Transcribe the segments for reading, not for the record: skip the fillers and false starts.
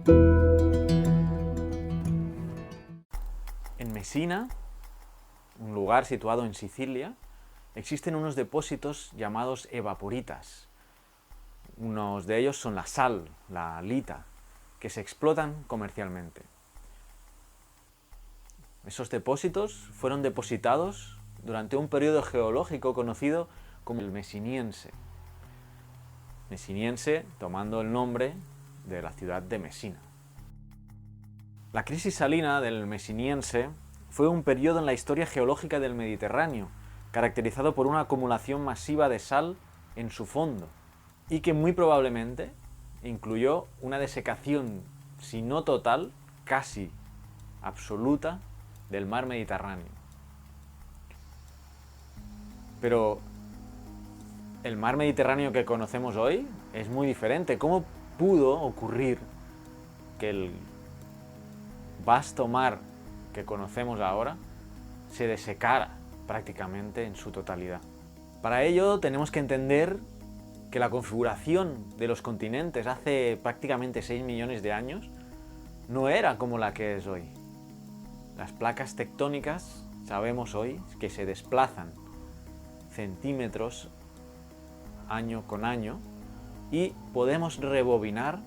En Messina, un lugar situado en Sicilia, existen unos depósitos llamados evaporitas. Unos de ellos son la sal, la halita, que se explotan comercialmente. Esos depósitos fueron depositados durante un periodo geológico conocido como el Messiniense. Messiniense tomando el nombre de la ciudad de Mesina. La crisis salina del Messiniense fue un periodo en la historia geológica del Mediterráneo, caracterizado por una acumulación masiva de sal en su fondo, y que muy probablemente incluyó una desecación, si no total, casi absoluta, del mar Mediterráneo. Pero el mar Mediterráneo que conocemos hoy es muy diferente. ¿Cómo pudo ocurrir que el vasto mar que conocemos ahora se desecara prácticamente en su totalidad? Para ello tenemos que entender que la configuración de los continentes hace prácticamente 6 millones de años no era como la que es hoy. Las placas tectónicas, sabemos hoy, que se desplazan centímetros año con año y podemos rebobinar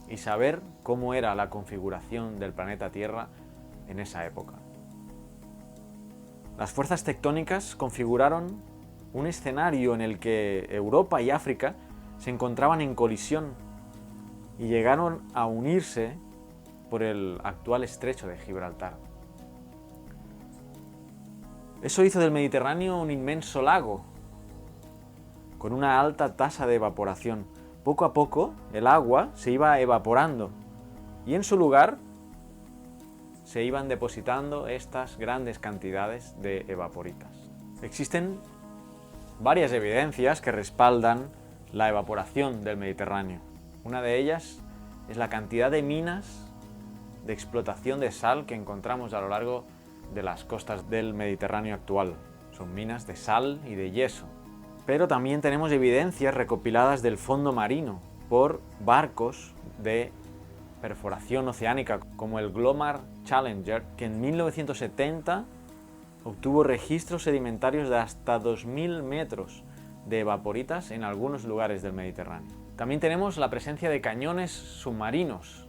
y saber cómo era la configuración del planeta Tierra en esa época. Las fuerzas tectónicas configuraron un escenario en el que Europa y África se encontraban en colisión y llegaron a unirse por el actual estrecho de Gibraltar. Eso hizo del Mediterráneo un inmenso lago, con una alta tasa de evaporación. Poco a poco el agua se iba evaporando y en su lugar se iban depositando estas grandes cantidades de evaporitas. Existen varias evidencias que respaldan la evaporación del Mediterráneo. Una de ellas es la cantidad de minas de explotación de sal que encontramos a lo largo de las costas del Mediterráneo actual. Son minas de sal y de yeso. Pero también tenemos evidencias recopiladas del fondo marino por barcos de perforación oceánica como el Glomar Challenger, que en 1970 obtuvo registros sedimentarios de hasta 2000 metros de evaporitas en algunos lugares del Mediterráneo. También tenemos la presencia de cañones submarinos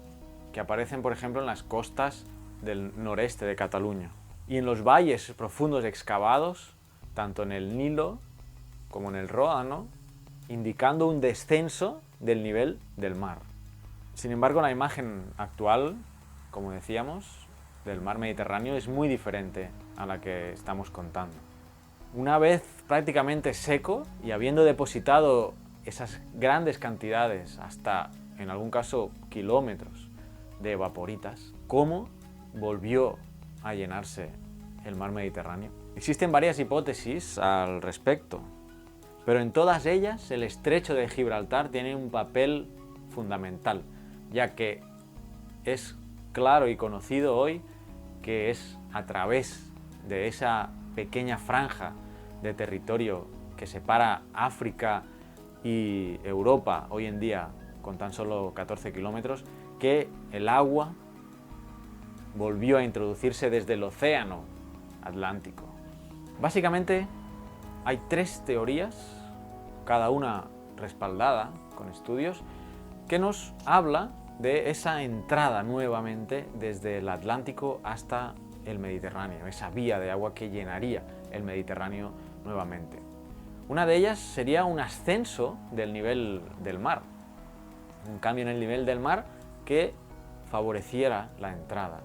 que aparecen, por ejemplo, en las costas del noreste de Cataluña y en los valles profundos excavados, tanto en el Nilo como en el Ródano, indicando un descenso del nivel del mar. Sin embargo, la imagen actual, como decíamos, del mar Mediterráneo es muy diferente a la que estamos contando. Una vez prácticamente seco y habiendo depositado esas grandes cantidades, hasta en algún caso kilómetros de evaporitas, ¿cómo volvió a llenarse el mar Mediterráneo? Existen varias hipótesis al respecto, pero en todas ellas el estrecho de Gibraltar tiene un papel fundamental, ya que es claro y conocido hoy que es a través de esa pequeña franja de territorio que separa África y Europa hoy en día con tan solo 14 kilómetros, que el agua volvió a introducirse desde el océano Atlántico. Básicamente hay 3 teorías, cada una respaldada con estudios, que nos habla de esa entrada nuevamente desde el Atlántico hasta el Mediterráneo, esa vía de agua que llenaría el Mediterráneo nuevamente. Una de ellas sería un ascenso del nivel del mar, un cambio en el nivel del mar que favoreciera la entrada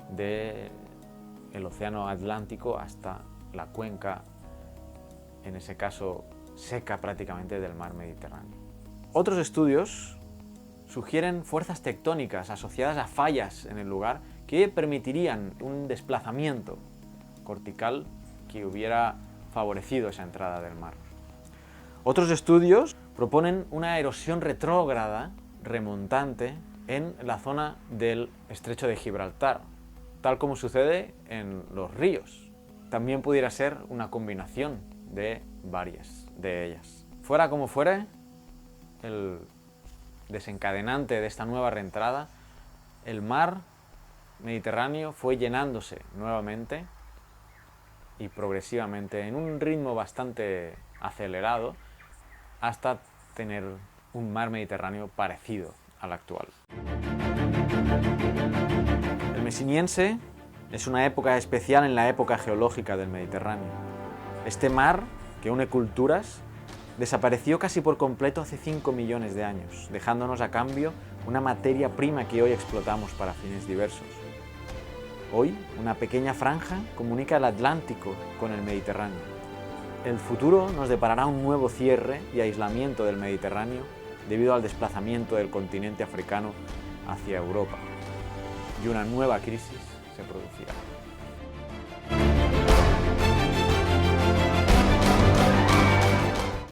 del océano Atlántico hasta la cuenca, en ese caso seca prácticamente, del mar Mediterráneo. Otros estudios sugieren fuerzas tectónicas asociadas a fallas en el lugar que permitirían un desplazamiento cortical que hubiera favorecido esa entrada del mar. Otros estudios proponen una erosión retrógrada remontante en la zona del estrecho de Gibraltar, tal como sucede en los ríos. También pudiera ser una combinación de varias de ellas. Fuera como fuere, el desencadenante de esta nueva reentrada el mar Mediterráneo fue llenándose nuevamente y progresivamente en un ritmo bastante acelerado hasta tener un mar Mediterráneo parecido al actual. El Mesiniense es una época especial en la época geológica del Mediterráneo. Este mar, que une culturas, desapareció casi por completo hace 5 millones de años, dejándonos a cambio una materia prima que hoy explotamos para fines diversos. Hoy, una pequeña franja comunica el Atlántico con el Mediterráneo. El futuro nos deparará un nuevo cierre y aislamiento del Mediterráneo debido al desplazamiento del continente africano hacia Europa, y una nueva crisis se producirá.